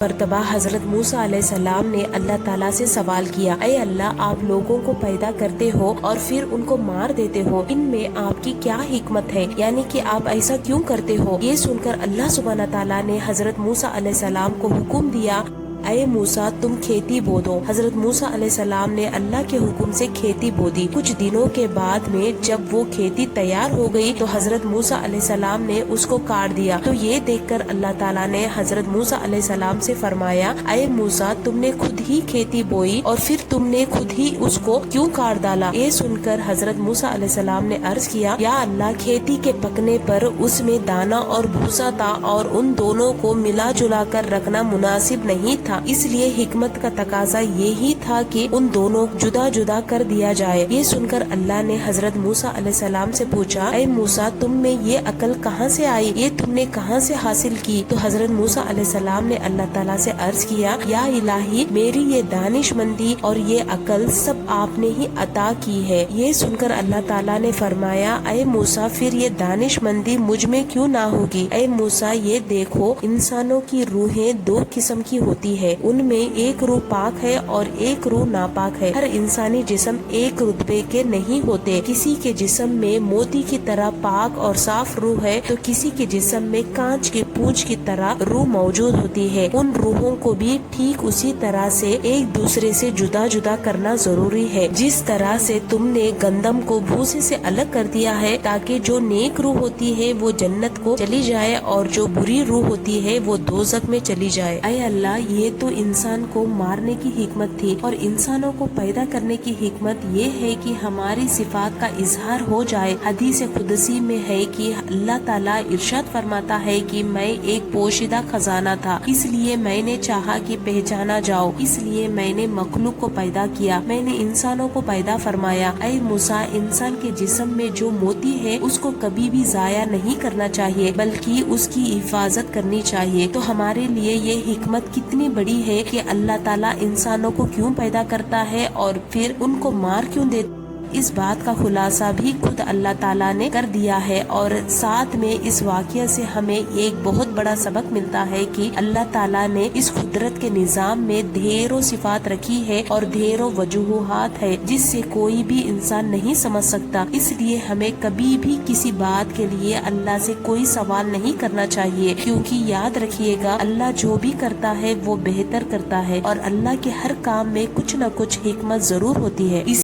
مرتبہ حضرت موسیٰ علیہ السلام نے اللہ تعالیٰ سے سوال کیا، اے اللہ، آپ لوگوں کو پیدا کرتے ہو اور پھر ان کو مار دیتے ہو، ان میں آپ کی کیا حکمت ہے؟ یعنی کہ آپ ایسا کیوں کرتے ہو؟ یہ سن کر اللہ سبحانہ تعالیٰ نے حضرت موسیٰ علیہ السلام کو حکم دیا، اے موسیٰ، تم کھیتی بو دو۔ حضرت موسیٰ علیہ السلام نے اللہ کے حکم سے کھیتی بو دی۔ کچھ دنوں کے بعد میں جب وہ کھیتی تیار ہو گئی تو حضرت موسیٰ علیہ السلام نے اس کو کاٹ دیا۔ تو یہ دیکھ کر اللہ تعالیٰ نے حضرت موسیٰ علیہ السلام سے فرمایا، اے موسیٰ، تم نے خود ہی کھیتی بوئی اور پھر تم نے خود ہی اس کو کیوں کاٹ ڈالا؟ یہ سن کر حضرت موسیٰ علیہ السلام نے عرض کیا، یا اللہ، کھیتی کے پکنے پر اس میں دانا اور بھوسا تھا اور ان دونوں کو ملا جلا کر رکھنا مناسب نہیں تھا، اس لیے حکمت کا تقاضا یہی تھا کہ ان دونوں جدا جدا کر دیا جائے۔ یہ سن کر اللہ نے حضرت موسیٰ علیہ السلام سے پوچھا، اے موسیٰ، تم میں یہ عقل کہاں سے آئی؟ یہ تم نے کہاں سے حاصل کی؟ تو حضرت موسیٰ علیہ السلام نے اللہ تعالیٰ سے عرض کیا، یا الہی، میری یہ دانش مندی اور یہ عقل سب آپ نے ہی عطا کی ہے۔ یہ سن کر اللہ تعالیٰ نے فرمایا، اے موسیٰ، پھر یہ دانش مندی مجھ میں کیوں نہ ہوگی؟ اے موسیٰ، یہ دیکھو، انسانوں کی روحیں دو قسم کی ہوتی ہے، ان میں ایک روح پاک ہے اور ایک روح ناپاک ہے۔ ہر انسانی جسم ایک رتبے کے نہیں ہوتے، کسی کے جسم میں موتی کی طرح پاک اور صاف روح ہے تو کسی کے جسم میں کانچ کی پونچھ کی طرح روح موجود ہوتی ہے۔ ان روحوں کو بھی ٹھیک اسی طرح سے ایک دوسرے سے جدا جدا کرنا ضروری ہے، جس طرح سے تم نے گندم کو بھوسے سے الگ کر دیا ہے تاکہ جو نیک روح ہوتی ہے وہ جنت کو چلی جائے اور جو بری روح ہوتی ہے وہ دوزخ میں چلی جائے۔ اے اللہ، یہ تو انسان کو مارنے کی حکمت تھی اور انسانوں کو پیدا کرنے کی حکمت یہ ہے کہ ہماری صفات کا اظہار ہو جائے۔ حدیث قدسی میں ہے کہ اللہ تعالیٰ ارشاد فرماتا ہے کہ میں ایک پوشیدہ خزانہ تھا، اس لیے میں نے چاہا کہ پہچانا جاؤ، اس لیے میں نے مخلوق کو پیدا کیا، میں نے انسانوں کو پیدا فرمایا۔ اے موسیٰ، انسان کے جسم میں جو موتی ہے اس کو کبھی بھی ضائع نہیں کرنا چاہیے بلکہ اس کی حفاظت کرنی چاہیے۔ تو ہمارے لیے یہ حکمت کتنی بڑی ہے کہ اللہ تعالیٰ انسانوں کو کیوں پیدا کرتا ہے اور پھر ان کو مار کیوں دیتا ہے، اس بات کا خلاصہ بھی خود اللہ تعالیٰ نے کر دیا ہے۔ اور ساتھ میں اس واقعہ سے ہمیں ایک بہت بڑا سبق ملتا ہے کہ اللہ تعالیٰ نے اس قدرت کے نظام میں ڈھیروں صفات رکھی ہے اور ڈھیروں وجوہات ہے جس سے کوئی بھی انسان نہیں سمجھ سکتا، اس لیے ہمیں کبھی بھی کسی بات کے لیے اللہ سے کوئی سوال نہیں کرنا چاہیے، کیونکہ یاد رکھیے گا، اللہ جو بھی کرتا ہے وہ بہتر کرتا ہے اور اللہ کے ہر کام میں کچھ نہ کچھ حکمت ضرور ہوتی ہے۔